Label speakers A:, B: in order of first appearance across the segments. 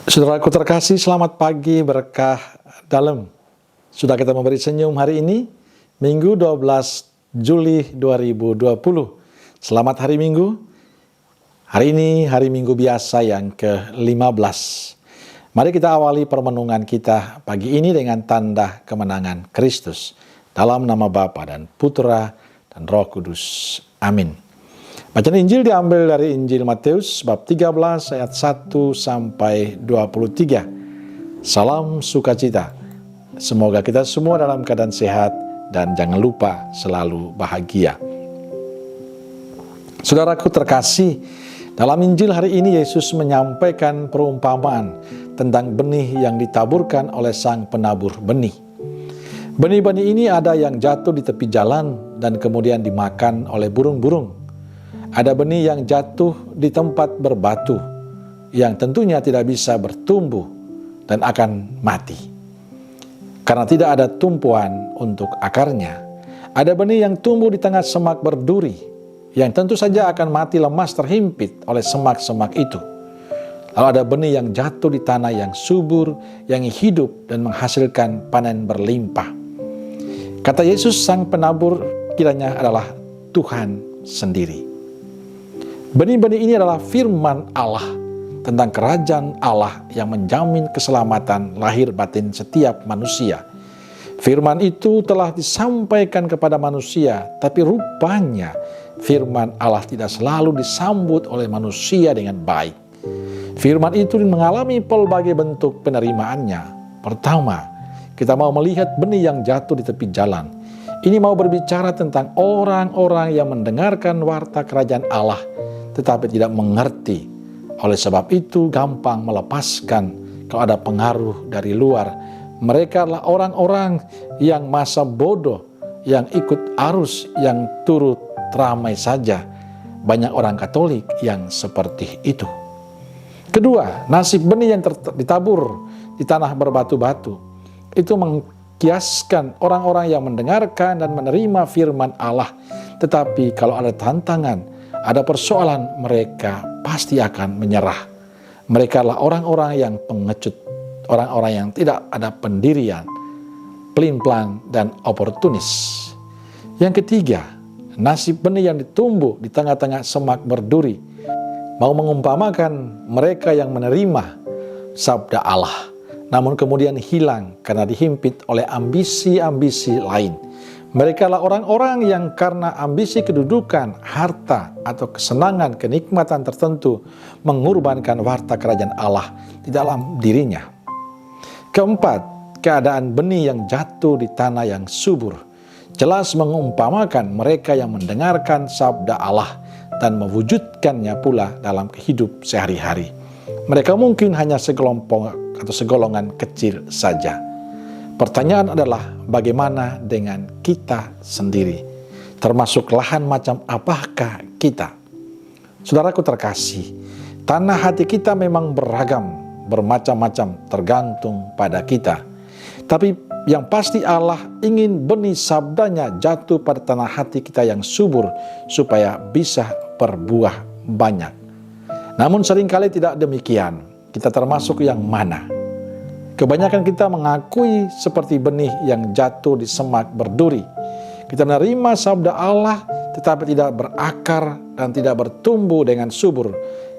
A: Saudaraku terkasih, selamat pagi, berkah dalam. Sudah kita memberi senyum hari ini, Minggu 12 Juli 2020. Selamat hari Minggu. Hari ini hari Minggu biasa yang ke-15. Mari kita awali permenungan kita pagi ini dengan tanda kemenangan Kristus. Dalam nama Bapa dan Putra dan Roh Kudus. Amin. Bacaan Injil diambil dari Injil Matius bab 13 ayat 1 sampai 23. Salam sukacita. Semoga kita semua dalam keadaan sehat dan jangan lupa selalu bahagia. Saudaraku terkasih, dalam Injil hari ini Yesus menyampaikan perumpamaan tentang benih yang ditaburkan oleh sang penabur benih. Benih-benih ini ada yang jatuh di tepi jalan dan kemudian dimakan oleh burung-burung. Ada benih yang jatuh di tempat berbatu, yang tentunya tidak bisa bertumbuh dan akan mati, karena tidak ada tumpuan untuk akarnya. Ada benih yang tumbuh di tengah semak berduri, yang tentu saja akan mati lemas terhimpit oleh semak-semak itu. Lalu ada benih yang jatuh di tanah yang subur, yang hidup dan menghasilkan panen berlimpah. Kata Yesus, sang penabur kiranya adalah Tuhan sendiri. Benih-benih ini adalah firman Allah tentang kerajaan Allah yang menjamin keselamatan lahir batin setiap manusia. Firman itu telah disampaikan kepada manusia, tapi rupanya firman Allah tidak selalu disambut oleh manusia dengan baik. Firman itu mengalami pelbagai bentuk penerimaannya. Pertama, kita mau melihat benih yang jatuh di tepi jalan. Ini mau berbicara tentang orang-orang yang mendengarkan warta kerajaan Allah, tetapi tidak mengerti. Oleh sebab itu gampang melepaskan kalau ada pengaruh dari luar. Mereka adalah orang-orang yang masa bodoh, yang ikut arus, yang turut ramai saja. Banyak orang Katolik yang seperti itu. Kedua, nasib benih yang ditabur di tanah berbatu-batu. Itu mengkiaskan orang-orang yang mendengarkan dan menerima firman Allah. Tetapi kalau ada tantangan, ada persoalan, mereka pasti akan menyerah. Mereka adalah orang-orang yang pengecut, orang-orang yang tidak ada pendirian, pelin-pelan dan oportunis. Yang ketiga, nasib benih yang ditumbuh di tengah-tengah semak berduri mau mengumpamakan mereka yang menerima sabda Allah, namun kemudian hilang karena dihimpit oleh ambisi-ambisi lain. Mereka adalah orang-orang yang karena ambisi kedudukan, harta, atau kesenangan, kenikmatan tertentu mengorbankan warta kerajaan Allah di dalam dirinya. Keempat, keadaan benih yang jatuh di tanah yang subur jelas mengumpamakan mereka yang mendengarkan sabda Allah dan mewujudkannya pula dalam kehidup sehari-hari. Mereka mungkin hanya segelompong atau segolongan kecil saja. Pertanyaan adalah bagaimana dengan kita sendiri? Termasuk lahan macam apakah kita? Saudaraku terkasih, tanah hati kita memang beragam, bermacam-macam tergantung pada kita. Tapi yang pasti Allah ingin benih sabdanya jatuh pada tanah hati kita yang subur supaya bisa berbuah banyak. Namun seringkali tidak demikian. Kita termasuk yang mana? Kebanyakan kita mengakui seperti benih yang jatuh di semak berduri. Kita menerima sabda Allah tetapi tidak berakar dan tidak bertumbuh dengan subur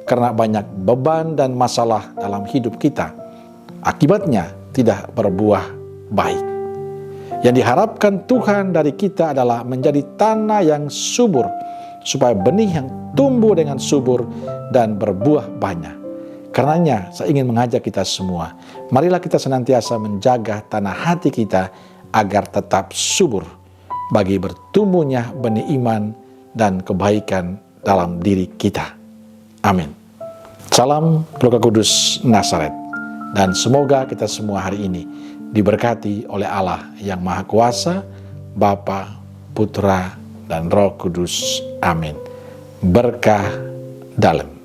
A: karena banyak beban dan masalah dalam hidup kita. Akibatnya tidak berbuah baik. Yang diharapkan Tuhan dari kita adalah menjadi tanah yang subur supaya benih yang tumbuh dengan subur dan berbuah banyak. Karenanya saya ingin mengajak kita semua, marilah kita senantiasa menjaga tanah hati kita agar tetap subur bagi bertumbuhnya benih iman dan kebaikan dalam diri kita. Amin. Salam keluarga kudus Nazaret, dan semoga kita semua hari ini diberkati oleh Allah yang Maha Kuasa, Bapa, Putra, dan Roh Kudus. Amin. Berkah dalam.